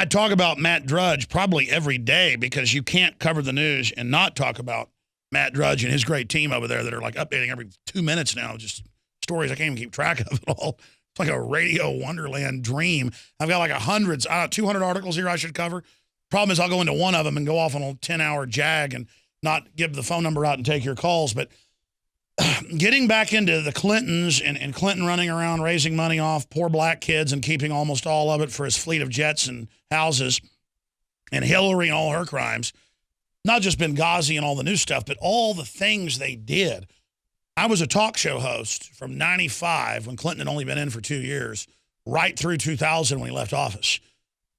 talk about Matt Drudge probably every day because you can't cover the news and not talk about Matt Drudge and his great team over there that are like updating every 2 minutes now. Just stories I can't even keep track of it all. It's like a radio wonderland dream. I've got like 200 articles here I should cover. Problem is I'll go into one of them and go off on a 10-hour jag and not give the phone number out and take your calls. But getting back into the Clintons and Clinton running around raising money off poor black kids and keeping almost all of it for his fleet of jets and houses, and Hillary and all her crimes, not just Benghazi and all the new stuff, but all the things they did. I was a talk show host from 95 when Clinton had only been in for 2 years, right through 2000 when he left office.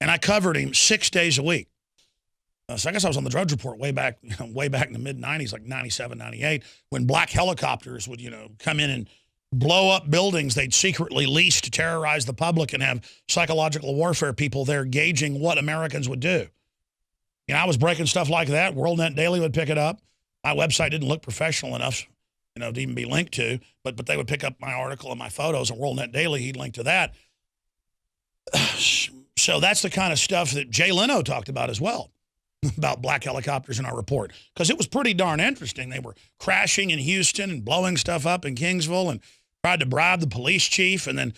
And I covered him 6 days a week. So I guess I was on the Drudge Report way back in the mid-90s, like 97, 98, when black helicopters would, come in and blow up buildings they'd secretly leased to terrorize the public and have psychological warfare people there gauging what Americans would do. I was breaking stuff like that. WorldNet Daily would pick it up. My website didn't look professional enough, to even be linked to, but they would pick up my article and my photos on WorldNet Daily. He'd link to that. So that's the kind of stuff that Jay Leno talked about as well, about black helicopters in our report, because it was pretty darn interesting. They were crashing in Houston and blowing stuff up in Kingsville and tried to bribe the police chief and then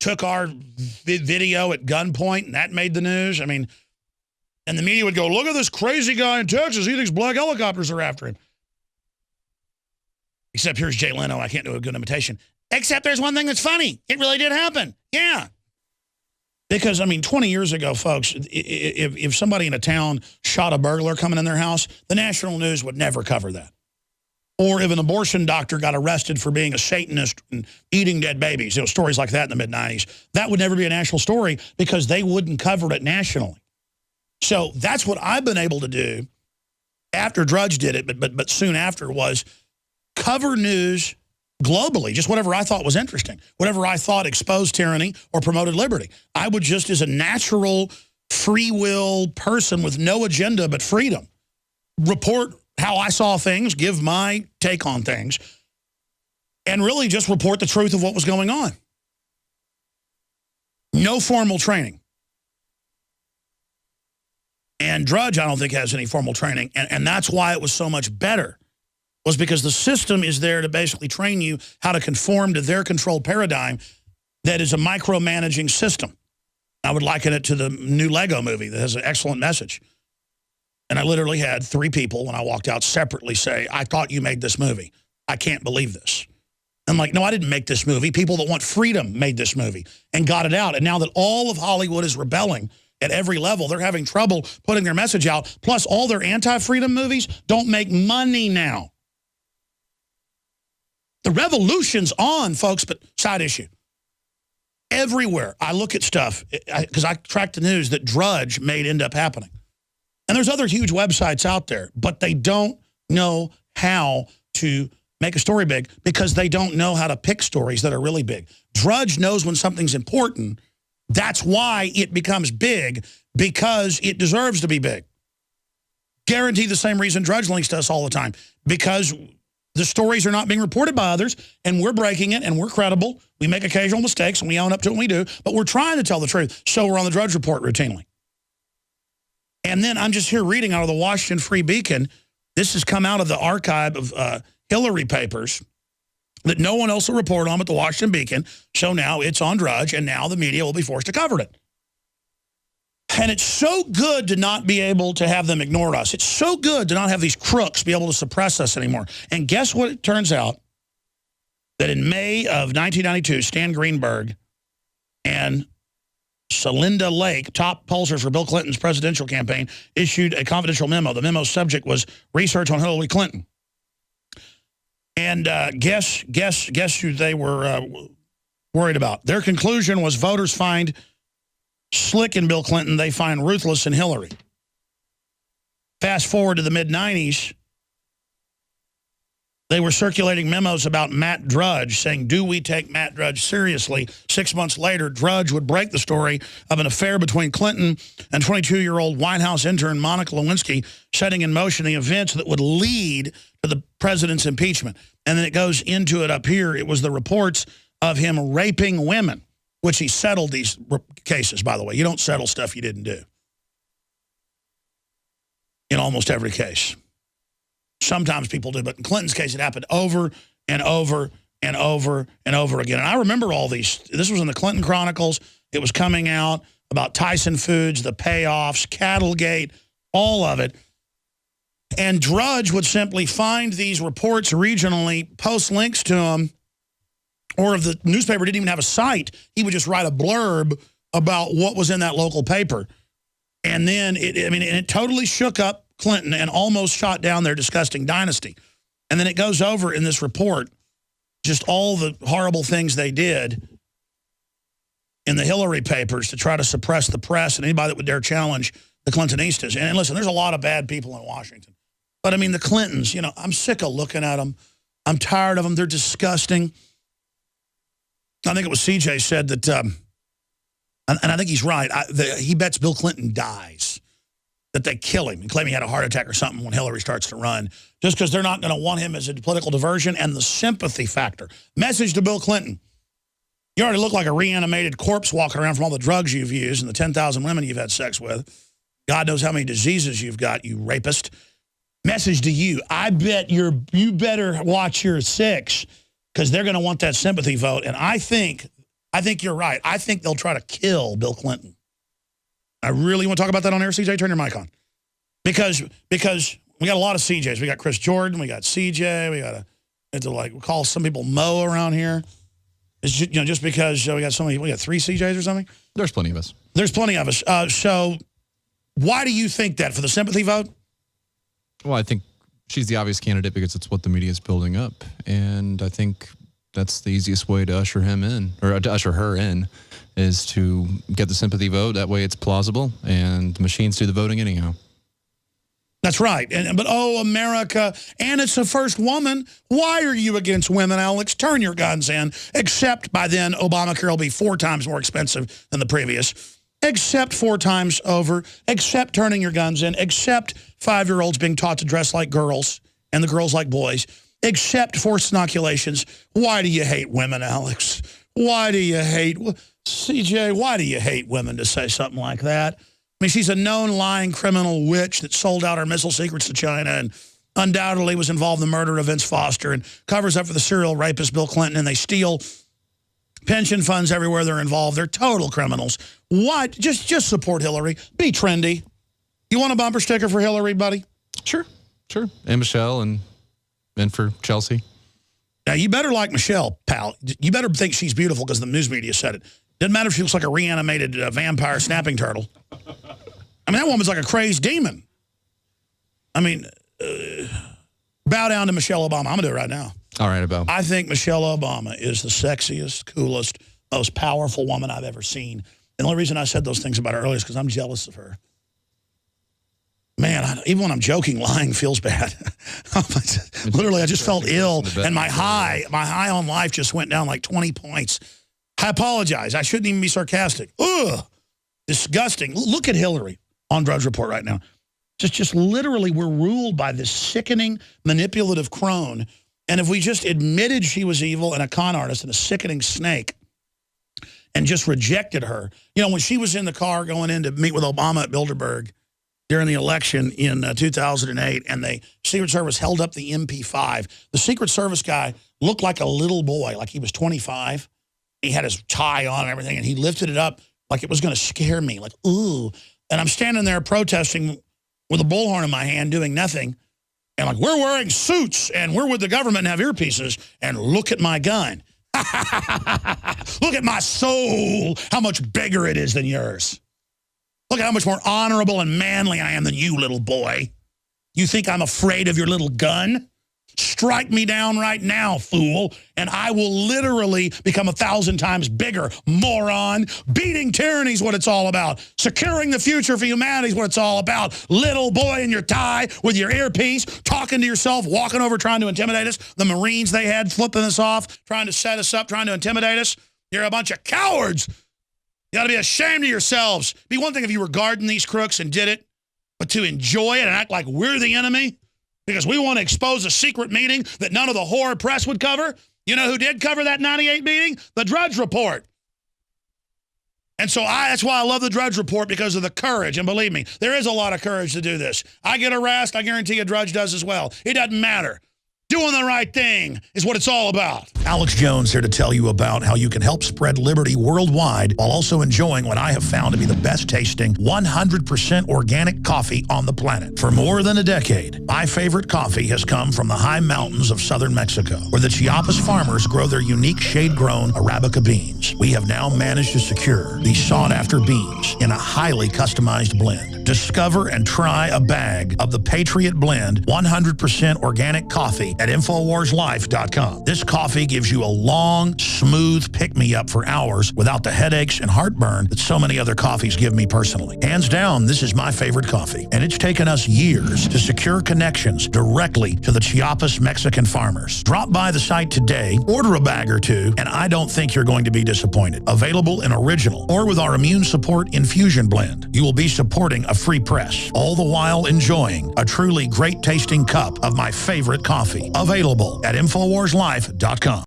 took our video at gunpoint, and that made the news. And the media would go, look at this crazy guy in Texas. He thinks black helicopters are after him. Except here's Jay Leno. I can't do a good imitation. Except there's one thing that's funny. It really did happen. Yeah. Because, 20 years ago, folks, if somebody in a town shot a burglar coming in their house, the national news would never cover that. Or if an abortion doctor got arrested for being a Satanist and eating dead babies, stories like that in the mid-90s, that would never be a national story because they wouldn't cover it nationally. So that's what I've been able to do after Drudge did it, but soon after, was cover news globally, just whatever I thought was interesting, whatever I thought exposed tyranny or promoted liberty. I would just, as a natural free will person with no agenda but freedom, report how I saw things, give my take on things, and really just report the truth of what was going on. No formal training. And Drudge, I don't think, has any formal training, and that's why it was so much better, was because the system is there to basically train you how to conform to their controlled paradigm that is a micromanaging system. I would liken it to the new Lego movie that has an excellent message. And I literally had 3 people when I walked out separately say, I thought you made this movie. I can't believe this. I'm like, no, I didn't make this movie. People that want freedom made this movie and got it out. And now that all of Hollywood is rebelling at every level, they're having trouble putting their message out. Plus, all their anti-freedom movies don't make money now. The revolution's on, folks, but side issue. Everywhere I look at stuff, because I track the news that Drudge made end up happening. And there's other huge websites out there, but they don't know how to make a story big because they don't know how to pick stories that are really big. Drudge knows when something's important. That's why it becomes big, because it deserves to be big. Guarantee the same reason Drudge links to us all the time, because the stories are not being reported by others, and we're breaking it, and we're credible. We make occasional mistakes, and we own up to it when we do, but we're trying to tell the truth, so we're on the Drudge Report routinely. And then I'm just here reading out of the Washington Free Beacon. This has come out of the archive of Hillary papers that no one else will report on but the Washington Beacon, so now it's on Drudge, and now the media will be forced to cover it. And it's so good to not be able to have them ignore us. It's so good to not have these crooks be able to suppress us anymore. And guess what? It turns out that in May of 1992, Stan Greenberg and Celinda Lake, top pollsters for Bill Clinton's presidential campaign, issued a confidential memo. The memo's subject was research on Hillary Clinton. And guess who they were worried about? Their conclusion was voters find slick in Bill Clinton, they find ruthless in Hillary. Fast forward to the mid-90s, they were circulating memos about Matt Drudge, saying, do we take Matt Drudge seriously? 6 months later, Drudge would break the story of an affair between Clinton and 22-year-old White House intern Monica Lewinsky, setting in motion the events that would lead to the president's impeachment. And then it goes into it up here. It was the reports of him raping women, which he settled these cases, by the way. You don't settle stuff you didn't do. in almost every case. Sometimes people do, but in Clinton's case, it happened over and over and over and over again. And I remember all these. This was in the Clinton Chronicles. It was coming out about Tyson Foods, the payoffs, Cattlegate, all of it. And Drudge would simply find these reports regionally, post links to them, or if the newspaper didn't even have a site, he would just write a blurb about what was in that local paper. And then, it totally shook up Clinton and almost shot down their disgusting dynasty. And then it goes over in this report, just all the horrible things they did in the Hillary papers to try to suppress the press and anybody that would dare challenge the Clintonistas. And listen, there's a lot of bad people in Washington. But, I mean, the Clintons, I'm sick of looking at them. I'm tired of them. They're disgusting. I think it was CJ said that, and I think he's right, he bets Bill Clinton dies, that they kill him and claim he had a heart attack or something when Hillary starts to run, just because they're not going to want him as a political diversion. And the sympathy factor. Message to Bill Clinton. You already look like a reanimated corpse walking around from all the drugs you've used and the 10,000 women you've had sex with. God knows how many diseases you've got, you rapist. Message to you. I bet you better watch your six, because they're going to want that sympathy vote. And I think you're right. I think they'll try to kill Bill Clinton. I really want to talk about that on air, CJ. Turn your mic on. Because we got a lot of CJs. We got Chris Jordan. We got CJ. We got we call some people Mo around here. It's just because we got so many. We got 3 CJs or something. There's plenty of us. There's plenty of us. So why do you think that? For the sympathy vote? Well, I think she's the obvious candidate because it's what the media is building up. And I think that's the easiest way to usher him in, or to usher her in, is to get the sympathy vote. That way it's plausible, and the machines do the voting anyhow. That's right. But, America, and it's the first woman. Why are you against women, Alex? Turn your guns in. Except by then, Obamacare will be 4 times more expensive than the previous. Except 4 times over. Except turning your guns in. Except 5-year-olds being taught to dress like girls and the girls like boys. Except forced inoculations. Why do you hate women, Alex? Why do you hate... CJ, why do you hate women to say something like that? I mean, she's a known lying criminal witch that sold out our missile secrets to China and undoubtedly was involved in the murder of Vince Foster and covers up for the serial rapist Bill Clinton, and they steal pension funds everywhere they're involved. They're total criminals. Why? Just support Hillary. Be trendy. You want a bumper sticker for Hillary, buddy? Sure. And Michelle and for Chelsea. Now, you better like Michelle, pal. You better think she's beautiful because the news media said it. Doesn't matter if she looks like a reanimated vampire snapping turtle. I mean, that woman's like a crazed demon. I mean, bow down to Michelle Obama. I'm going to do it right now. All right, about. I think Michelle Obama is the sexiest, coolest, most powerful woman I've ever seen. The only reason I said those things about her earlier is because I'm jealous of her. Man, even when I'm joking, lying feels bad. Literally, I just felt ill, and my high on life just went down like 20 points. I apologize. I shouldn't even be sarcastic. Ugh, disgusting. Look at Hillary on Drudge Report right now. Just literally, we're ruled by this sickening, manipulative crone. And if we just admitted she was evil and a con artist and a sickening snake and just rejected her. When she was in the car going in to meet with Obama at Bilderberg during the election in 2008, and the Secret Service held up the MP5. The Secret Service guy looked like a little boy, like he was 25. He had his tie on and everything, and he lifted it up like it was going to scare me, like, ooh. And I'm standing there protesting with a bullhorn in my hand, doing nothing. And like, we're wearing suits, and we're with the government and have earpieces, and look at my gun. Look at my soul, how much bigger it is than yours. Look at how much more honorable and manly I am than you, little boy. You think I'm afraid of your little gun? Strike me down right now, fool, and I will literally become 1,000 times bigger, moron. Beating tyranny is what it's all about. Securing the future for humanity is what it's all about. Little boy in your tie with your earpiece, talking to yourself, walking over trying to intimidate us. The Marines they had flipping us off, trying to set us up, trying to intimidate us. You're a bunch of cowards. You ought to be ashamed of yourselves. It'd be one thing if you were guarding these crooks and did it, but to enjoy it and act like we're the enemy because we want to expose a secret meeting that none of the whore press would cover. You know who did cover that 98 meeting? The Drudge Report. And so that's why I love the Drudge Report, because of the courage. And believe me, there is a lot of courage to do this. I get harassed. I guarantee you Drudge does as well. It doesn't matter. Doing the right thing is what it's all about. Alex Jones here to tell you about how you can help spread liberty worldwide while also enjoying what I have found to be the best tasting 100% organic coffee on the planet. For more than a decade, my favorite coffee has come from the high mountains of southern Mexico, where the Chiapas farmers grow their unique shade-grown Arabica beans. We have now managed to secure these sought-after beans in a highly customized blend. Discover and try a bag of the Patriot Blend 100% organic coffee at InfoWarsLife.com. This coffee gives you a long, smooth pick-me-up for hours without the headaches and heartburn that so many other coffees give me personally. Hands down, this is my favorite coffee, and it's taken us years to secure connections directly to the Chiapas Mexican farmers. Drop by the site today, order a bag or two, and I don't think you're going to be disappointed. Available in original or with our Immune Support Infusion Blend. You will be supporting a free press, all the while enjoying a truly great-tasting cup of my favorite coffee. Available at InfoWarsLife.com.